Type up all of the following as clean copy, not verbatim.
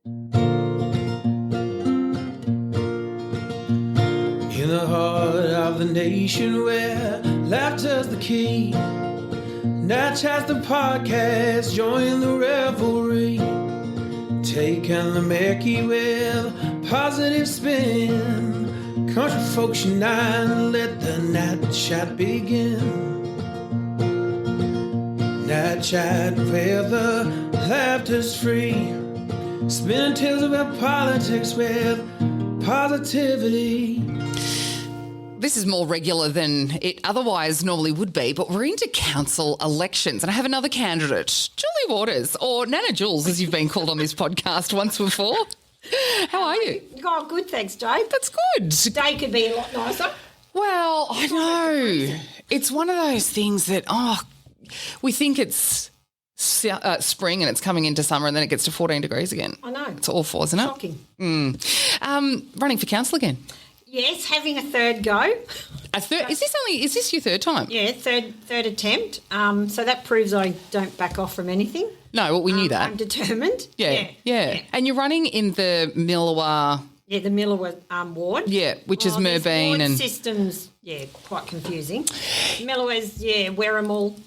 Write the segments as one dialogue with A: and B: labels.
A: In the heart of the nation where laughter's the key, Natch has the podcast, join the revelry. Taking the Mickey with positive spin. Country folks unite, let the Nat Chat begin. Nat Chat where the laughter's free. Spinning tales about politics with positivity.
B: This is more regular than it otherwise normally would be, but we're into council elections and I have another candidate, Julie Waters, or Nana Jules, as you've been called on this podcast once before. How are you?
C: Oh, good, thanks, Jade.
B: That's good.
C: Day could be a lot nicer.
B: Well, I know. It's one of those things that, we think it's spring and it's coming into summer and then it gets to 14 degrees again.
C: I know.
B: It's awful, isn't it?
C: Shocking.
B: Running for council again?
C: Yes, having a third go.
B: A third? Is this your third time?
C: Yeah, third attempt. So that proves I don't back off from anything.
B: No, well, we knew that.
C: I'm determined.
B: Yeah. And you're running in the Millewa.
C: Yeah, the Millewa ward.
B: Yeah, which is Merbeen
C: ward
B: and
C: systems. Yeah, quite confusing. Millewa's Werrimal.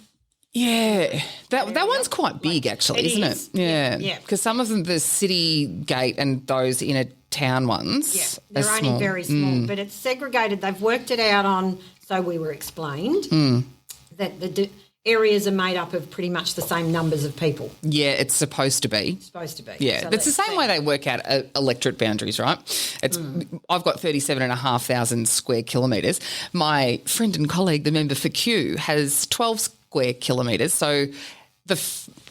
B: Yeah, that one's quite big actually, isn't it?
C: Yeah.
B: Because some of them, the city gate and those inner town ones,
C: they're
B: are
C: only
B: small.
C: very small, but it's segregated. They've worked it out on, so we were explained, that the areas are made up of pretty much the same numbers of people.
B: Yeah, it's supposed to be. Yeah,
C: So
B: it's the same way they work out electorate boundaries, right? It's I've got 37,500 square kilometres. My friend and colleague, the member for Kew, has 12 square kilometres. So the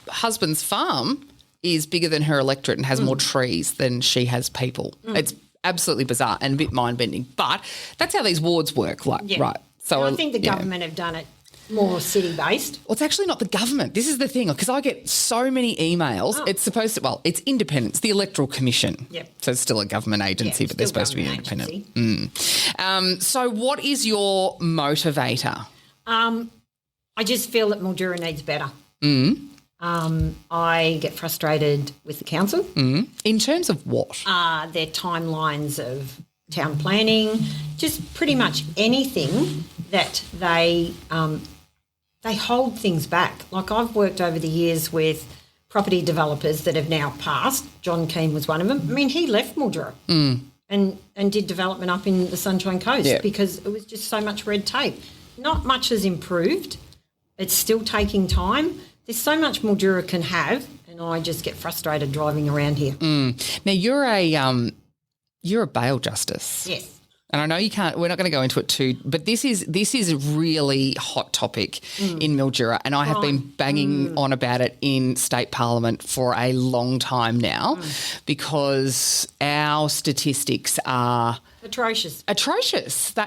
B: husband's farm is bigger than her electorate and has more trees than she has people. It's absolutely bizarre and a bit mind-bending. But that's how these wards work, right? So
C: and I think the government have done it more city-based.
B: Well, it's actually not the government. This is the thing, because I get so many emails.
C: Oh.
B: It's supposed to, it's independent. It's the Electoral Commission.
C: Yep.
B: So it's still a government agency, but they're supposed to be independent. So what is your motivator?
C: I just feel that Mildura needs better. I get frustrated with the council.
B: In terms of what?
C: Their timelines of town planning, just pretty much anything that they hold things back. Like I've worked over the years with property developers that have now passed. John Keane was one of them. I mean, he left Mildura and did development up in the Sunshine Coast because it was just so much red tape. Not much has improved. It's still taking time. There's so much Mildura can have, and I just get frustrated driving around here.
B: Now you're a bail justice.
C: Yes.
B: And I know you can't. We're not going to go into it too, but this is a really hot topic in Mildura, and I have been banging on about it in state parliament for a long time now, because our statistics are
C: atrocious,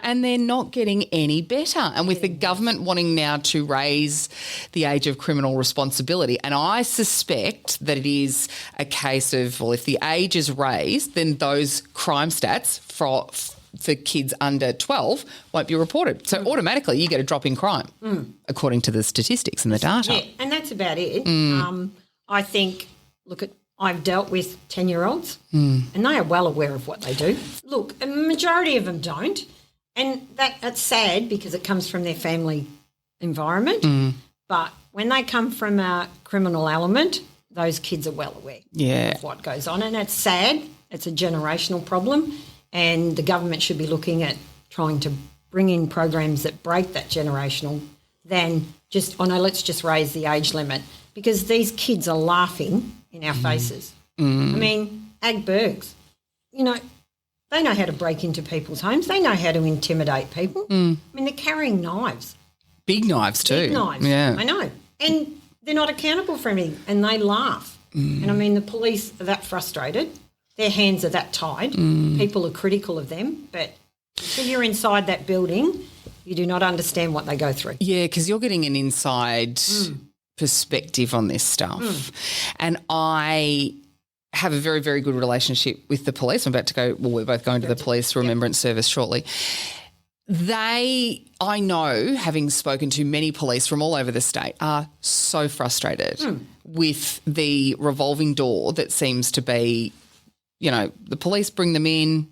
B: and they're not getting any better. And with the government wanting now to raise the age of criminal responsibility, and I suspect that it is a case of, well, if the age is raised, then those crime stats for kids under 12 won't be reported. So automatically you get a drop in crime, according to the statistics and the data.
C: Yeah, and that's about it. I think, I've dealt with 10-year-olds and they are well aware of what they do. Look, a majority of them don't, and that's sad because it comes from their family environment. But when they come from a criminal element, those kids are well aware of what goes on, and that's sad. It's a generational problem. And the government should be looking at trying to bring in programs that break that generational than just, let's just raise the age limit, because these kids are laughing in our faces. I mean, Ag Bergs, they know how to break into people's homes. They know how to intimidate people. I mean, they're carrying knives.
B: Big knives too.
C: Big knives,
B: yeah.
C: I know. And they're not accountable for anything, and they laugh. And, I mean, the police are that frustrated. Their hands are that tied. People are critical of them, but until you're inside that building, you do not understand what they go through.
B: Yeah, because you're getting an inside perspective on this stuff. And I have a very, very good relationship with the police. We're both going to the police remembrance service shortly. I know, having spoken to many police from all over the state, are so frustrated with the revolving door that seems to be the police bring them in.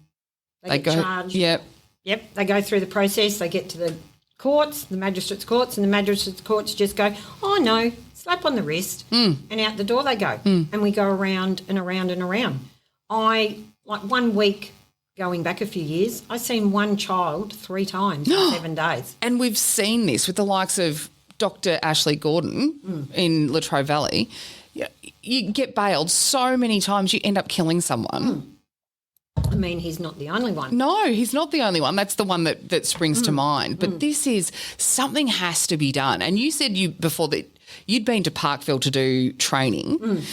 C: They get charged.
B: Yep.
C: Yep, they go through the process. They get to the courts, the magistrates' courts, and the magistrates' courts just go, oh, no, slap on the wrist, and out the door they go. And we go around and around and around. Like 1 week going back a few years, I've seen one child 3 times in 7 days.
B: And we've seen this with the likes of Dr. Ashley Gordon in Latrobe Valley. You get bailed so many times you end up killing someone.
C: I mean, he's not the only one.
B: No, he's not the only one. That's the one that springs to mind. But this is something has to be done. And you said before that you'd been to Parkville to do training.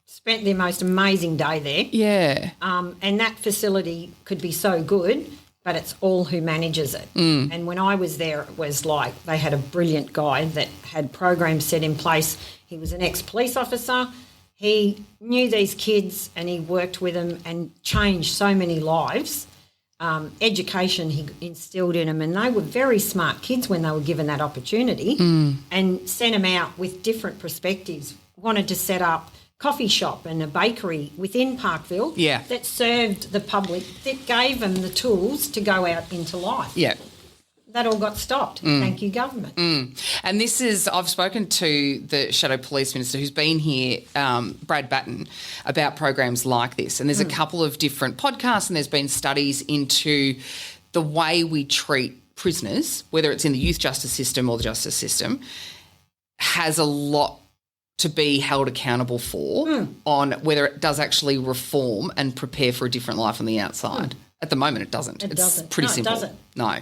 C: Spent the most amazing day there.
B: Yeah.
C: And that facility could be so good, but it's all who manages it. And when I was there, it was like they had a brilliant guy that had programs set in place. He was an ex-police officer. He knew these kids and he worked with them and changed so many lives. Education he instilled in them, and they were very smart kids when they were given that opportunity, and sent them out with different perspectives. Wanted to set up coffee shop and a bakery within Parkville that served the public, that gave them the tools to go out into life.
B: Yeah.
C: That all got stopped. Thank you, government.
B: And this is, I've spoken to the Shadow Police Minister who's been here, Brad Batten, about programs like this. And there's a couple of different podcasts and there's been studies into the way we treat prisoners, whether it's in the youth justice system or the justice system, has a lot to be held accountable for on whether it does actually reform and prepare for a different life on the outside. At the moment, it doesn't. It's pretty simple.
C: It doesn't.
B: No.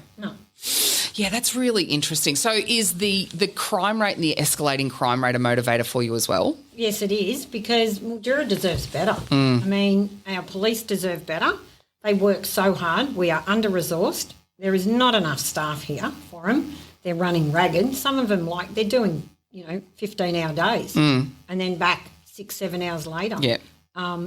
B: Yeah, that's really interesting. So is the crime rate and the escalating crime rate a motivator for you as well?
C: Yes, it is, because Mildura deserves better. I mean, our police deserve better. They work so hard. We are under-resourced. There is not enough staff here for them. They're running ragged. Some of them, they're doing, 15-hour days and then back 6-7 hours later.
B: Yeah.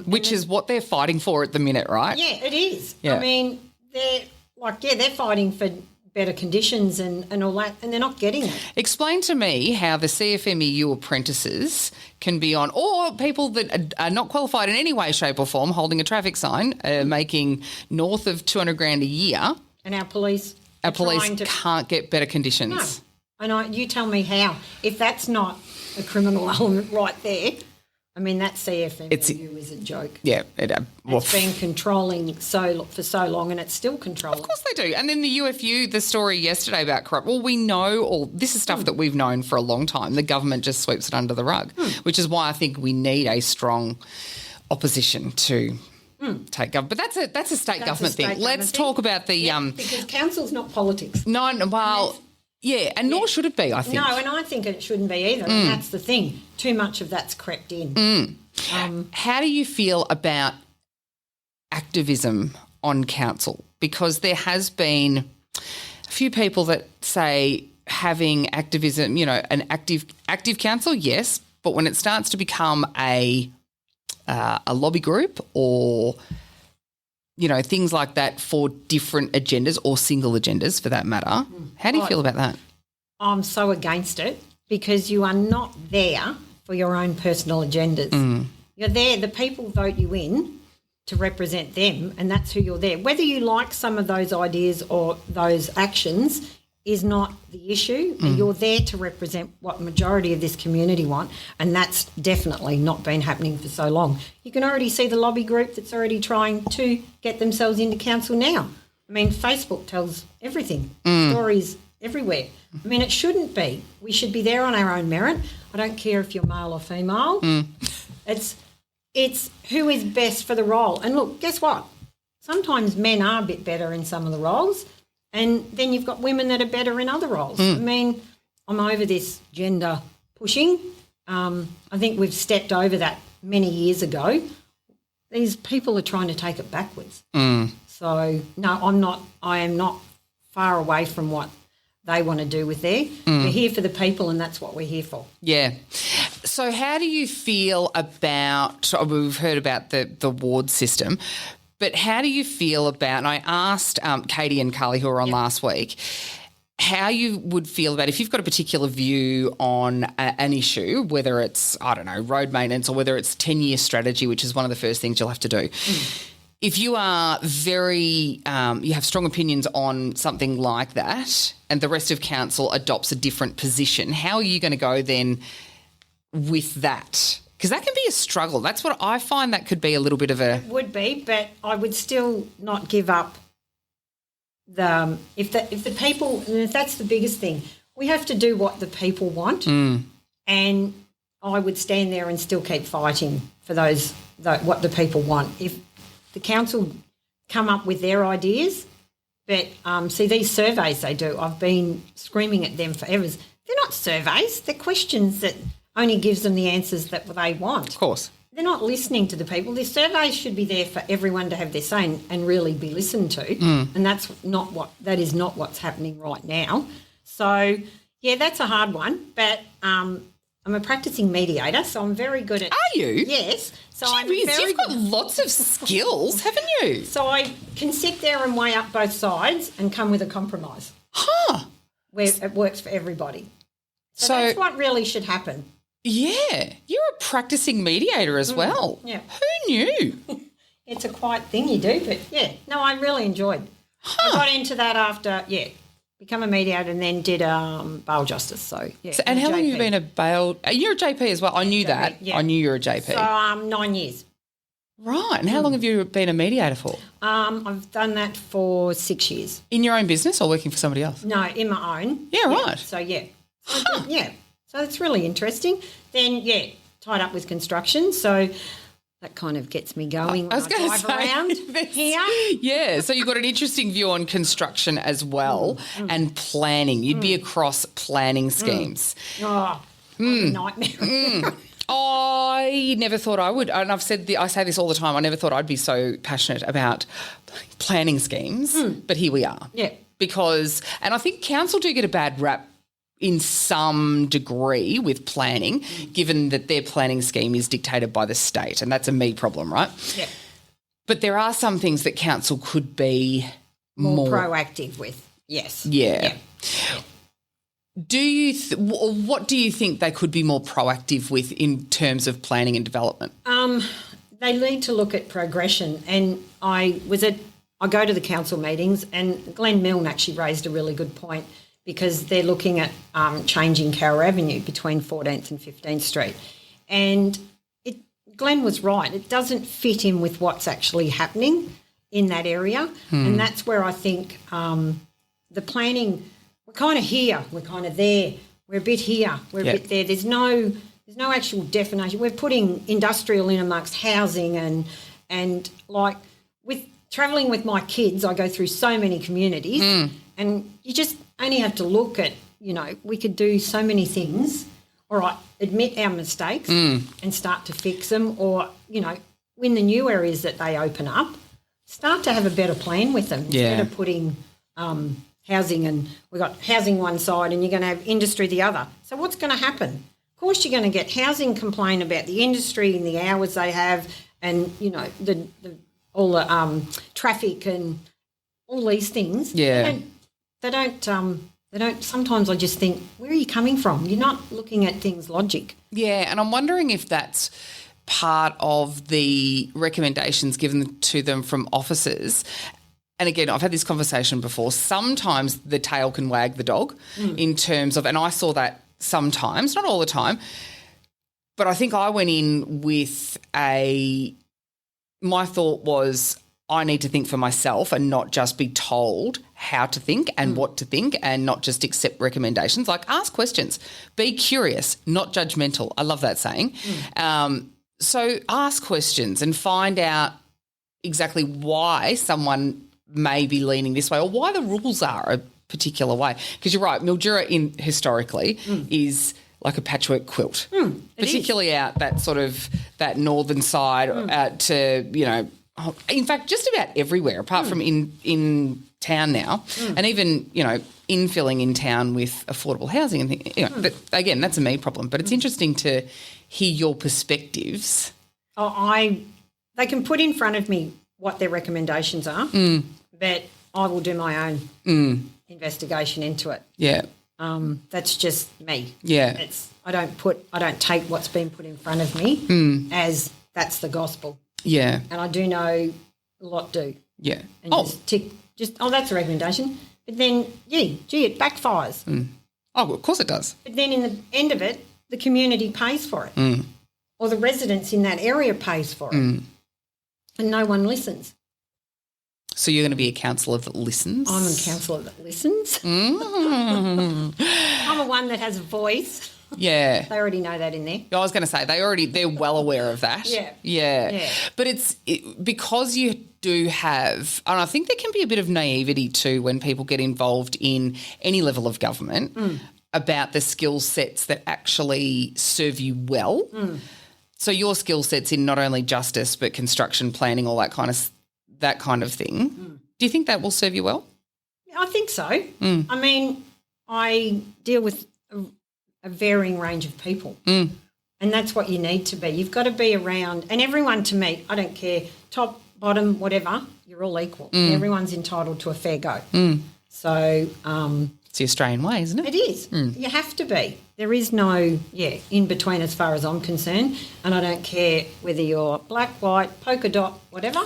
B: Which is what they're fighting for at the minute, right?
C: Yeah, it is.
B: Yeah.
C: I mean, they're fighting for better conditions and all that, and they're not getting it.
B: Explain to me how the CFMEU apprentices can be on, or people that are not qualified in any way, shape or form, holding a traffic sign, making north of $200,000 a year.
C: And our police
B: can't get better conditions.
C: No. And you tell me how. If that's not a criminal element right there, I mean, that CFMEU is a joke.
B: Yeah.
C: It's been controlling for so long and it's still controlling.
B: Of course they do. And then the UFU, the story yesterday about corrupt, well, we know this is stuff that we've known for a long time. The government just sweeps it under the rug, which is why I think we need a strong opposition to take government. But that's a state government thing. Let's talk about the...
C: because council's not politics.
B: No, well... Yeah, and nor should it be, I think.
C: No, and I think it shouldn't be either, and that's the thing. Too much of that's crept in.
B: How do you feel about activism on council? Because there has been a few people that say having activism, an active council, yes, but when it starts to become a lobby group or... things like that for different agendas or single agendas for that matter. How do you feel about that?
C: I'm so against it because you are not there for your own personal agendas. You're there, the people vote you in to represent them, and that's who you're there. Whether you like some of those ideas or those actions is not the issue. You're there to represent what majority of this community want, and that's definitely not been happening for so long. You can already see the lobby group that's already trying to get themselves into council now. I mean, Facebook tells everything, stories everywhere. I mean, it shouldn't be. We should be there on our own merit. I don't care if you're male or female. It's who is best for the role. And look, guess what? Sometimes men are a bit better in some of the roles, and then you've got women that are better in other roles. I mean, I'm over this gender pushing. I think we've stepped over that many years ago. These people are trying to take it backwards. So, no, I am not far away from what they want to do with there. We're here for the people, and that's what we're here for. Yeah.
B: So how do you feel about, we've heard about the ward system, but how do you feel about, and I asked Katie and Carly who were on last week, how you would feel about if you've got a particular view on an issue, whether it's, I don't know, road maintenance or whether it's 10-year strategy, which is one of the first things you'll have to do. If you are you have strong opinions on something like that and the rest of council adopts a different position, how are you going to go then with that? Because that can be a struggle. That's what I find that could be a little bit of a...
C: It would be, but I would still not give up if the people, and if that's the biggest thing, we have to do what the people want, and I would stand there and still keep fighting for what the people want. If the council come up with their ideas, but see these surveys they do, I've been screaming at them forever. They're not surveys; they're questions that only gives them the answers that they want.
B: Of course.
C: They're not listening to the people. The surveys should be there for everyone to have their say and really be listened to, and that is not what's happening right now. So, yeah, that's a hard one, but I'm a practising mediator, so I'm very good at...
B: Are you?
C: Yes. So
B: You've got lots of skills, haven't you?
C: So I can sit there and weigh up both sides and come with a compromise. Where it works for everybody. So that's what really should happen.
B: Yeah, you're a practising mediator as well.
C: Yeah.
B: Who knew?
C: It's a quiet thing you do, but, yeah, no, I really enjoyed. I got into that after, become a mediator and then did bail justice. So, yeah.
B: So, and how long have you been a bail? You're a JP as well. I knew that.
C: Yeah.
B: I knew you were a JP.
C: So 9 years.
B: Right. And how long have you been a mediator for?
C: I've done that for 6 years.
B: In your own business or working for somebody else?
C: No, in my own.
B: Yeah, right.
C: So, yeah. So it's really interesting. Then, tied up with construction. So that kind of gets me going when I drive around here.
B: Yeah, so you've got an interesting view on construction as well and planning. You'd be across planning schemes.
C: Oh, what a nightmare.
B: I never thought I would, and I say this all the time, I never thought I'd be so passionate about planning schemes, but here we are.
C: Yeah.
B: And I think council do get a bad rap in some degree with planning, given that their planning scheme is dictated by the state, and that's a me problem, right?
C: Yeah.
B: But there are some things that council could be
C: more proactive with. Yes.
B: Yeah. Do you what do you think they could be more proactive with in terms of planning and development?
C: They need to look at progression, and I go to the council meetings, and Glenn Milne actually raised a really good point, because they're looking at changing Carroll Avenue between 14th and 15th Street. And Glenn was right. It doesn't fit in with what's actually happening in that area. And that's where I think the planning, we're kind of here, we're kind of there, we're a bit here, we're a bit there. There's no actual definition. We're putting industrial in amongst housing and like with travelling with my kids, I go through so many communities and you just only have to look at, we could do so many things. All right, admit our mistakes and start to fix them, or, in the new areas that they open up, start to have a better plan with them instead of putting housing, and we've got housing one side and you're going to have industry the other. So what's going to happen? Of course you're going to get housing complain about the industry and the hours they have and, all the traffic and all these things.
B: Yeah.
C: They don't, sometimes I just think, where are you coming from? You're not looking at things logic.
B: Yeah, and I'm wondering if that's part of the recommendations given to them from officers. And again, I've had this conversation before. Sometimes the tail can wag the dog in terms of, and I saw that sometimes, not all the time, but I think I went in with my thought was, I need to think for myself and not just be told how to think and what to think, and not just accept recommendations. Like, ask questions, be curious, not judgmental. I love that saying. So ask questions and find out exactly why someone may be leaning this way or why the rules are a particular way. Because you're right, Mildura historically is like a patchwork quilt, particularly out that sort of that northern side out to, in fact, just about everywhere, apart from in town now, and even, infilling in town with affordable housing and things. But again, that's a me problem. But it's interesting to hear your perspectives.
C: They can put in front of me what their recommendations are, but I will do my own. investigation into it.
B: Yeah.
C: That's just me.
B: Yeah.
C: I don't take what's been put in front of me as that's the gospel.
B: Yeah.
C: And I do know a lot do.
B: Yeah.
C: And that's a recommendation. But then, it backfires.
B: Oh, well, of course it does.
C: But then in the end of it, the community pays for it. Or the residents in that area pays for it. And no one listens.
B: So you're going to be a councillor that listens?
C: I'm a councillor that listens. I'm a one that has a voice.
B: Yeah.
C: They already know that in there.
B: I was going to say they're well aware of that.
C: Yeah.
B: But because you do have, and I think there can be a bit of naivety too when people get involved in any level of government about the skill sets that actually serve you well. So your skill sets in not only justice but construction, planning, all that kind of thing. Do you think that will serve you well?
C: I think so. I mean, I deal with a varying range of people. And that's what you need to be. You've got to be around, and everyone to me, I don't care, top, bottom, whatever, you're all equal. Everyone's entitled to a fair go. So
B: it's the Australian way, isn't it?
C: it is. You have to be. There is no, in between as far as I'm concerned, and I don't care whether you're black, white, polka dot, whatever.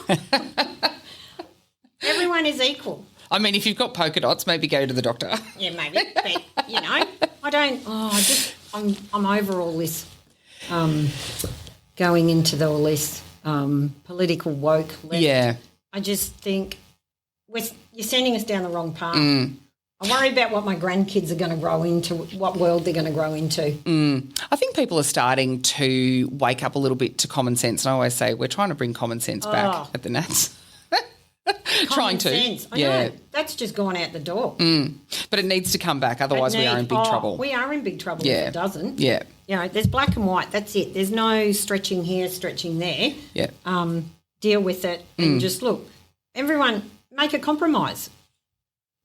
C: Everyone is equal.
B: I mean, if you've got polka dots, maybe go to the doctor.
C: Yeah, maybe. But, I don't, I'm over all this going into all this political woke left.
B: Yeah.
C: I just think you're sending us down the wrong path. I worry about what my grandkids are going to grow into, what world they're going to grow into.
B: I think people are starting to wake up a little bit to common sense. And I always say we're trying to bring common sense back at the Nats. Trying to.
C: Sense. I know. That's just gone out the door.
B: But it needs to come back, otherwise we are in big trouble.
C: We are in big trouble if it doesn't.
B: Yeah.
C: There's black and white, that's it. There's no stretching here, stretching there.
B: Yeah.
C: Deal with it and just look. Everyone, make a compromise.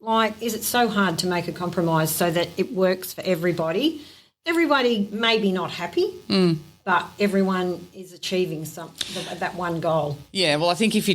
C: Like, is it so hard to make a compromise so that it works for everybody? Everybody may be not happy, but everyone is achieving that one goal.
B: Yeah, well, I think if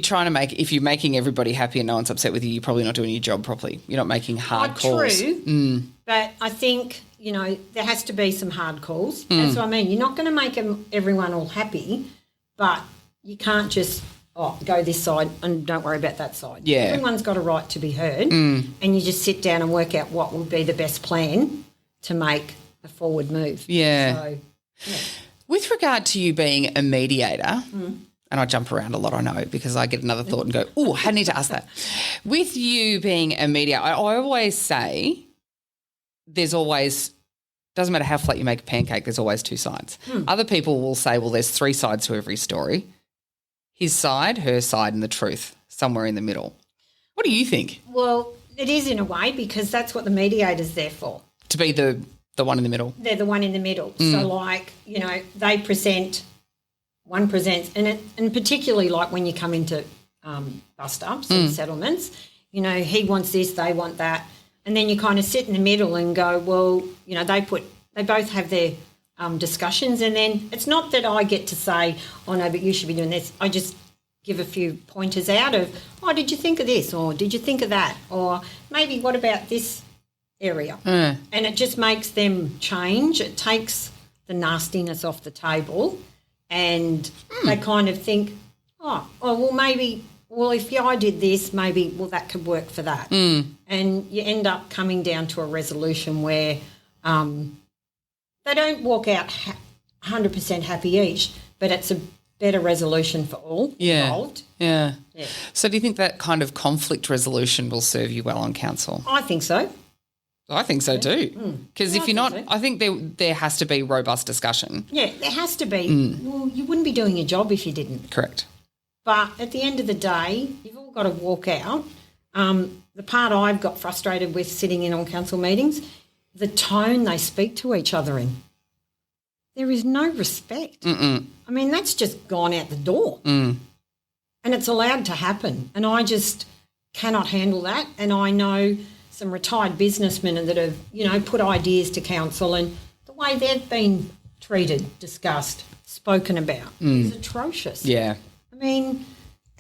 B: you're making everybody happy and no one's upset with you, you're probably not doing your job properly. You're not making hard calls.
C: True, but I think, there has to be some hard calls. That's what I mean. You're not going to make everyone all happy, but you can't just go this side and don't worry about that side.
B: Yeah.
C: Everyone's got a right to be heard, and you just sit down and work out what would be the best plan to make a forward move.
B: Yeah.
C: So,
B: With regard to you being a mediator, and I jump around a lot, I know, because I get another thought and go, I need to ask that. With you being a mediator, I always say doesn't matter how flat you make a pancake, there's always two sides. Other people will say, well, there's three sides to every story. His side, her side, and the truth, somewhere in the middle. What do you think?
C: Well, it is in a way, because that's what the mediator's there for.
B: To be the one in the middle.
C: They're the one in the middle. So, they present, one presents, and particularly like when you come into bus stops and settlements, he wants this, they want that, and then you kind of sit in the middle and go, well, they both have their discussions, and then it's not that I get to say, oh, no, but you should be doing this. I just give a few pointers out of, did you think of this, or did you think of that, or maybe what about this area? And it just makes them change. It takes the nastiness off the table, and they kind of think, if I did this, maybe, that could work for that. And you end up coming down to a resolution where they don't walk out 100% happy each, but it's a better resolution for all involved.
B: Yeah. So do you think that kind of conflict resolution will serve you well on council?
C: I think so.
B: I think so too. Because if you're not, I think there has to be robust discussion.
C: Yeah, there has to be. Well, you wouldn't be doing your job if you didn't.
B: Correct.
C: But at the end of the day, you've all got to walk out. The part I've got frustrated with sitting in on council meetings, the tone they speak to each other in. There is no respect. I mean, that's just gone out the door. And it's allowed to happen. And I just cannot handle that. And I know some retired businessmen that have, put ideas to council, and the way they've been treated, discussed, spoken about is atrocious.
B: Yeah.
C: I mean,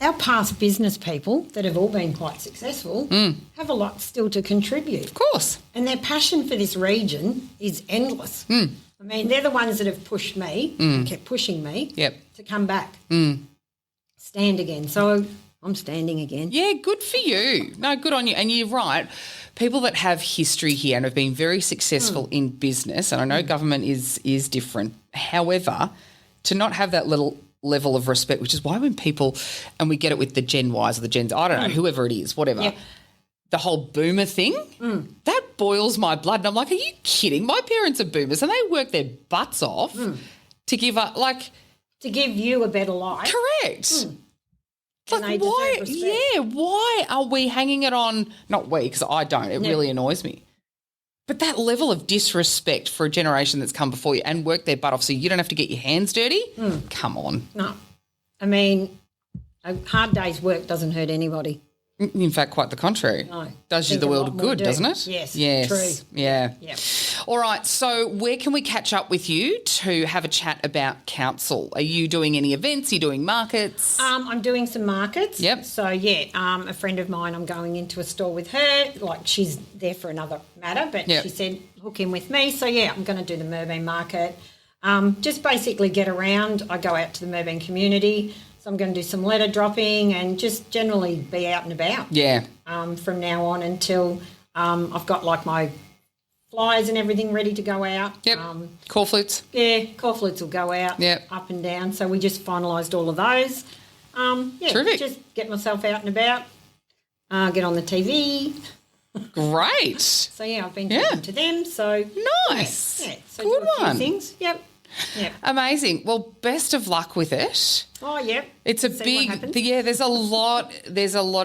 C: our past business people that have all been quite successful have a lot still to contribute.
B: Of course.
C: And their passion for this region is endless. I mean, they're the ones that have pushed me, kept pushing me to come back, stand again. So I'm standing again.
B: Yeah, good for you. No, good on you. And you're right. People that have history here and have been very successful in business, and I know government is different. However, to not have that little level of respect, which is why when people, and we get it with the Gen Ys or the Gens, I don't know, whoever it is, whatever, the whole boomer thing, that boils my blood. And I'm like, are you kidding? My parents are boomers and they work their butts off to give up, like...
C: To give you a better life.
B: Correct.
C: Like,
B: why? Yeah, why are we hanging it on? Not we, because I don't. It really annoys me. But that level of disrespect for a generation that's come before you and worked their butt off, so you don't have to get your hands dirty. Come on.
C: No, I mean, a hard day's work doesn't hurt anybody.
B: In fact, quite the contrary.
C: No.
B: Does you the world of good, doesn't it?
C: Yes. True.
B: Yeah.
C: Yep.
B: All right. So where can we catch up with you to have a chat about council? Are you doing any events? Are you doing markets?
C: I'm doing some markets.
B: Yep.
C: So, a friend of mine, I'm going into a store with her. Like, she's there for another matter, but she said, hook in with me. So, I'm going to do the Murban market. Just basically get around. I go out to the Murban community. So I'm going to do some letter dropping and just generally be out and about.
B: Yeah.
C: From now on until I've got like my flyers and everything ready to go out.
B: Yep. Call flutes.
C: Yeah, call flutes will go out.
B: Yep.
C: Up and down. So we just finalised all of those.
B: Terrific.
C: Just get myself out and about. Get on the TV.
B: Great.
C: So I've been talking to them. So
B: nice.
C: Yeah. So
B: good
C: do a few
B: one.
C: things. Yep.
B: Amazing. Well, best of luck with it.
C: Oh, yep.
B: It's a big, there's a lot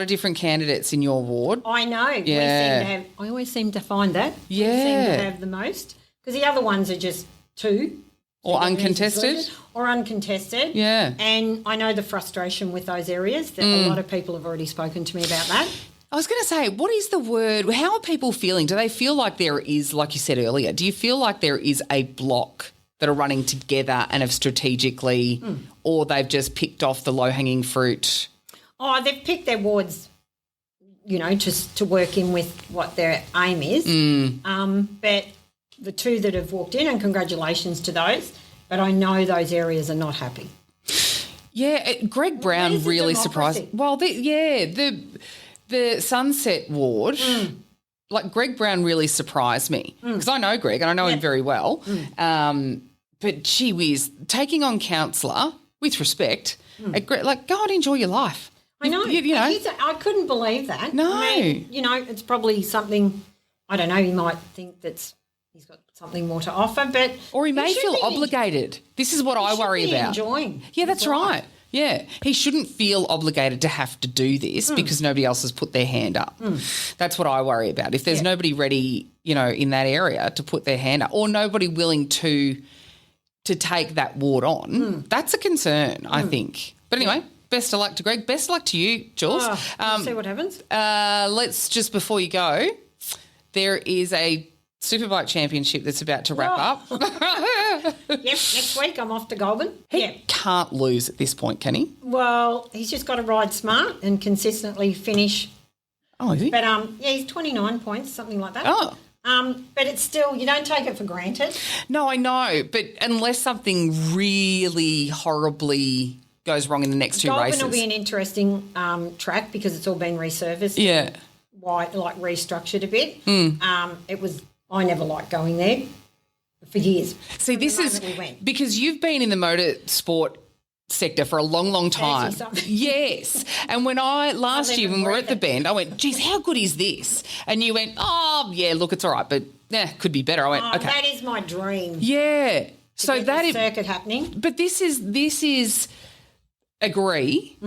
B: of different candidates in your ward.
C: I know.
B: Yeah.
C: I always seem to find that.
B: Yeah.
C: We seem to have the most because the other ones are just two.
B: Or uncontested.
C: Or uncontested.
B: Yeah.
C: And I know the frustration with those areas that a lot of people have already spoken to me about that.
B: I was going to say, what is the word? How are people feeling? Do they feel like there is, like you said earlier, do you feel like there is a block that are running together and have strategically, or they've just picked off the low-hanging fruit?
C: Oh, they've picked their wards, just to work in with what their aim is. But the two that have walked in, and congratulations to those, but I know those areas are not happy.
B: Yeah, Greg Brown really surprised. Well, the Sunset Ward, like Greg Brown really surprised me because I know Greg and I know him very well. But gee whiz, taking on councillor with respect, go and enjoy your life.
C: I know.
B: You know.
C: I couldn't believe that.
B: No.
C: I mean, it's probably something, I don't know, he might think he's got something more to offer, but...
B: Or he may feel obligated. This is what I worry about.
C: Enjoying.
B: Yeah, that's right. Yeah, he shouldn't feel obligated to have to do this because nobody else has put their hand up. That's what I worry about. If there's nobody ready, in that area to put their hand up or nobody willing to take that ward on, that's a concern, I think. But anyway, best of luck to Greg. Best of luck to you, Jules.
C: We'll see what happens.
B: Let's just, before you go, there is a Superbike Championship that's about to wrap up.
C: Yep, next week I'm off to Goulburn.
B: He can't lose at this point, can he?
C: Well, he's just got to ride smart and consistently finish.
B: Oh, is he?
C: But, he's 29 points, something like that.
B: Oh.
C: But it's still, you don't take it for granted.
B: No, I know. But unless something really horribly goes wrong in the next two races.
C: Goulburn will be an interesting track because it's all been resurfaced.
B: Yeah.
C: Restructured a bit. I never liked going there for years.
B: See, this is because you've been in the motorsport sector for a long, long time. Yes. And when last year when we were at the Bend, I went, geez, how good is this? And you went, oh, yeah, look, it's all right, but could be better. I went, okay.
C: That is my dream.
B: Yeah. So that is
C: circuit happening.
B: But this is agree.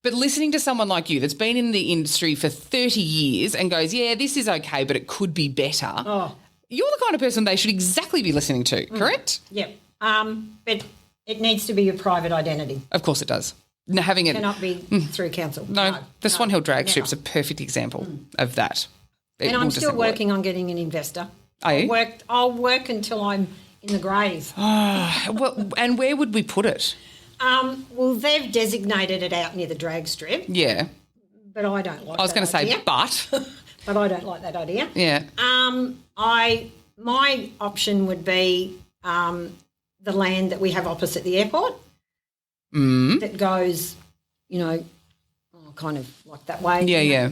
B: But listening to someone like you that's been in the industry for 30 years and goes, yeah, this is okay, but it could be better. Oh. You're the kind of person they should exactly be listening to, correct?
C: Yep. But it needs to be a private identity.
B: Of course it does. No, having it
C: cannot be through council.
B: No, the Swan Hill drag strip's a perfect example of that.
C: And I'm still working on getting an investor.
B: Are you?
C: I'll work until I'm in the grave.
B: Well, and where would we put it?
C: Well, they've designated it out near the drag strip,
B: Yeah.
C: but I don't like.
B: I was going to say, but.
C: but I don't like that idea.
B: Yeah.
C: My option would be the land that we have opposite the airport that goes, kind of like that way.
B: Yeah, yeah.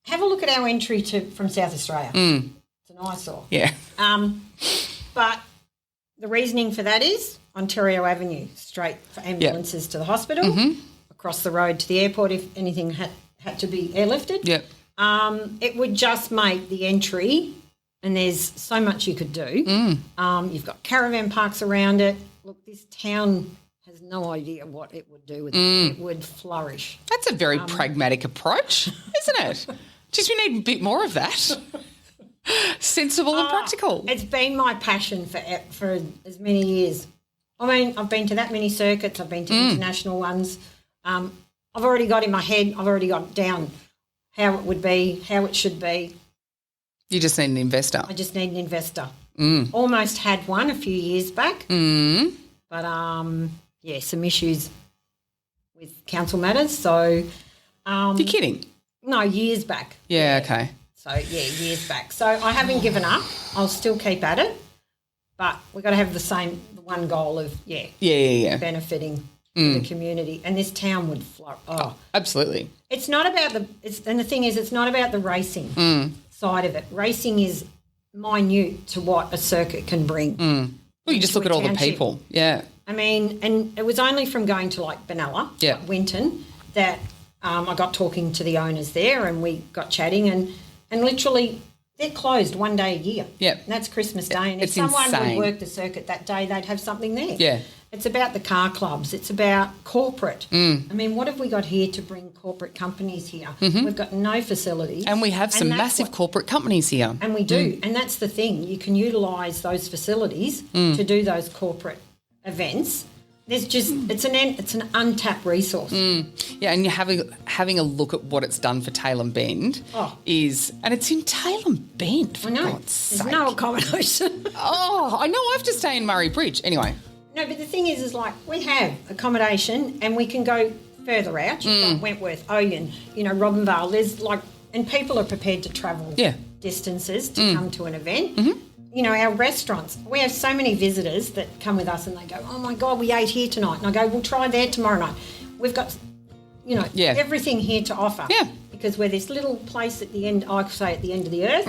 C: Have a look at our entry from South Australia. It's an eyesore.
B: Yeah.
C: But the reasoning for that is Ontario Avenue, straight for ambulances to the hospital, across the road to the airport if anything had to be airlifted.
B: Yep.
C: It would just make the entry, and there's so much you could do. You've got caravan parks around it. Look, this town has no idea what it would do with it. It would flourish.
B: That's a very pragmatic approach, isn't it? Just we need a bit more of that. Sensible and practical.
C: It's been my passion for as many years. I mean, I've been to that many circuits. I've been to international ones. I've already got in my head, I've already got down how it would be, how it should be.
B: You just need an investor.
C: I just need an investor. Almost had one a few years back. But, some issues with council matters. So,
B: You're kidding?
C: No, years back.
B: Yeah, okay.
C: So, years back. So I haven't given up. I'll still keep at it. But we've got to have the one goal of, benefiting the community. And this town would flourish. Oh,
B: absolutely.
C: It's not about and the thing is, it's not about the racing side of it. Racing is minute to what a circuit can bring.
B: Well, you just look at all the people. Yeah.
C: I mean, and it was only from going to like Benalla, like Winton, that I got talking to the owners there and we got chatting and literally they're closed one day a year.
B: Yeah.
C: And that's Christmas Day. And if
B: It's
C: someone
B: insane.
C: would work the circuit that day, they'd have something there.
B: Yeah.
C: It's about the car clubs. It's about corporate. I mean, what have we got here to bring corporate companies here? We've got no facilities.
B: And we have some massive corporate companies here.
C: And we do. And that's the thing. You can utilise those facilities to do those corporate events. There's just it's an untapped resource.
B: Yeah, and you're having a look at what it's done for Tailem Bend and it's in Tailem Bend, for
C: I know.
B: God's
C: There's
B: sake.
C: no accommodation.
B: I know I have to stay in Murray Bridge. Anyway.
C: No, but the thing is like we have accommodation and we can go further out. You've got Wentworth, Oyen, Robinvale. There's and people are prepared to travel distances to come to an event. Our restaurants, we have so many visitors that come with us and they go, oh, my God, we ate here tonight. And I go, we'll try there tomorrow night. We've got, everything here to offer.
B: Yeah.
C: Because we're this little place at the end, I say at the end of the earth.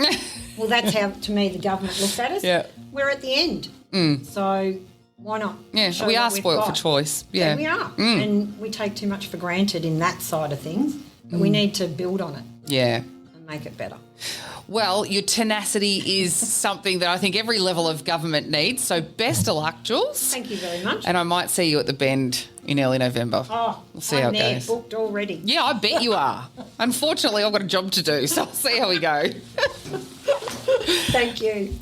C: Well, that's how, to me, the government looks at us.
B: Yeah.
C: We're at the end. So why not?
B: Yeah, we are spoilt for choice. Yeah,
C: we are. And we take too much for granted in that side of things. But we need to build on it.
B: Yeah.
C: And make it better.
B: Well, your tenacity is something that I think every level of government needs. So best of luck, Jules.
C: Thank you very much.
B: And I might see you at the Bend in early November.
C: Oh,
B: we'll see
C: I'm
B: how it
C: there,
B: goes.
C: booked already.
B: Yeah, I bet you are. Unfortunately, I've got a job to do, so I'll see how we go.
C: Thank you.